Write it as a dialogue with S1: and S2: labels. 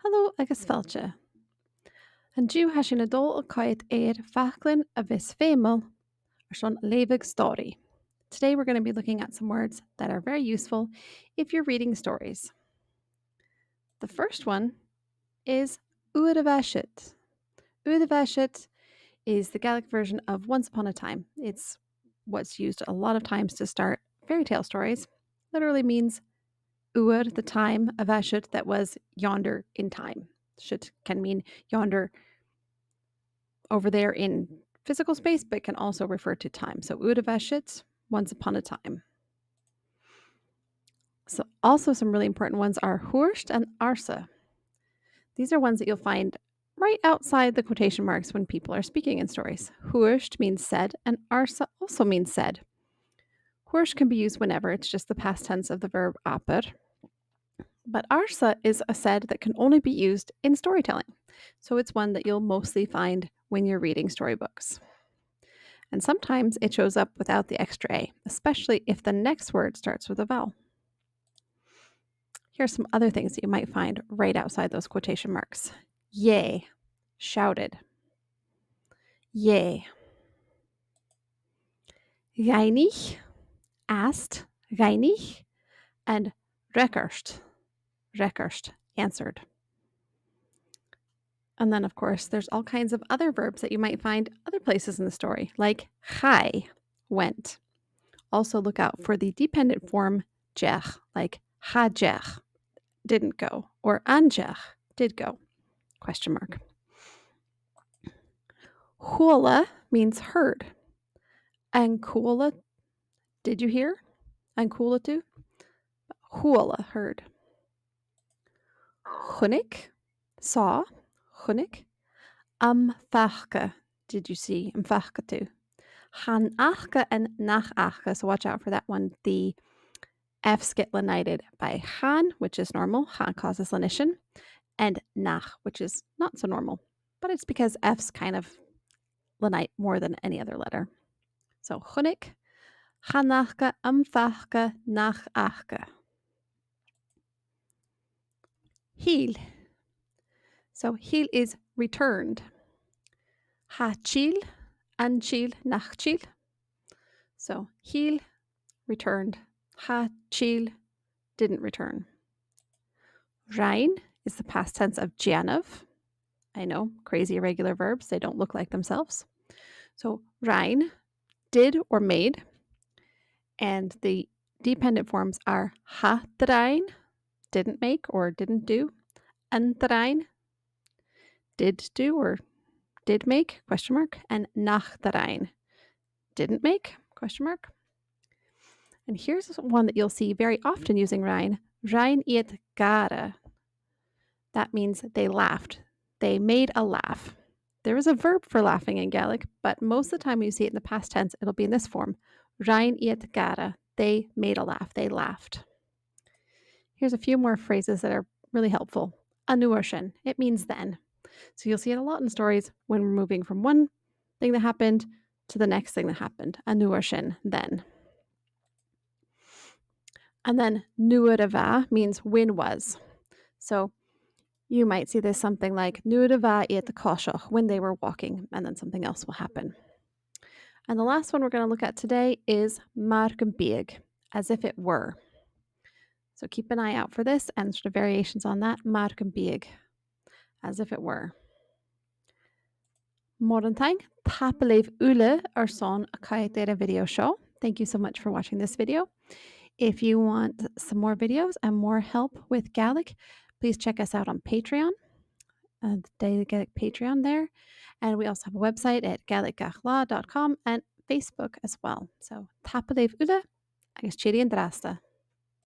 S1: Hallo agus feilte. An dú has sin na dul a caiid fachlann a bheits fémal ar son leughadh stòraidh. Today we're going to be looking at some words that are very useful if you're reading stories. The first one is leughadh. Leughadh is the Gaelic version of Once Upon a Time. It's what's used a lot of times to start fairy tale stories. Literally means uair, the time, a bheisiid that was yonder in time. Shit can mean yonder over there in physical space, but can also refer to time. So leughadh, once upon a time. So also some really important ones are huairt and arsa. These are ones that you'll find right outside the quotation marks when people are speaking in stories. Huairt means said, and arsa also means said. Huairt can be used whenever, it's just the past tense of the verb apar. But arsa is a said that can only be used in storytelling. So it's one that you'll mostly find when you're reading storybooks. And sometimes it shows up without the extra A, especially if the next word starts with a vowel. Here are some other things that you might find right outside those quotation marks. Yay, shouted. Yay. Reinig, asked, reinig, and rekerst, answered. And then, of course, there's all kinds of other verbs that you might find other places in the story, like chai, went. Also look out for the dependent form jech, like hajech, didn't go, or anjech, did go, question mark. Hula means heard. Ankula, did you hear? Ankula too? Hula, heard. Chunig, saw, chunig. Amfachka, did you see? Amfachka too. Hanachka and nachachka, so watch out for that one. The F's get lenited by han, which is normal. Han causes lenition. And nach, which is not so normal. But it's because F's kind of lenite more than any other letter. So chunig, chanachka, amfachka, nachachka. Heel. So heel is returned. Hachil, anchil, nachchil. So heel, returned. Hachil, didn't return. Rein is the past tense of jianav. I know, crazy irregular verbs. They don't look like themselves. So rein, did or made. And the dependent forms are hatrain, didn't make or didn't do. Antrain, did do or did make, question mark. And nachtrain, didn't make, question mark. And here's one that you'll see very often using rein. Rein iet gara. That means they laughed. They made a laugh. There is a verb for laughing in Gaelic, but most of the time when you see it in the past tense, it'll be in this form. Rein iet gara. They made a laugh. They laughed. Here's a few more phrases that are really helpful. Anuarshin. It means then. So you'll see it a lot in stories when we're moving from one thing that happened to the next thing that happened. Anuarshin, then. And then nuadava means when was. So you might see this something like nuadava iet the koshoch, when they were walking, and then something else will happen. And the last one we're going to look at today is markenbieg, as if it were. So keep an eye out for this and sort of variations on that. Markenbieg, as if it were. Morantang, tapalev ule ar son a kaitera video show. Thank you so much for watching this video. If you want some more videos and more help with Gaelic, please check us out on Patreon, the Daily Gaelic Patreon there. And we also have a website at gaelicgachlaw.com and Facebook as well. So tapalev ule agus chiri and drasta.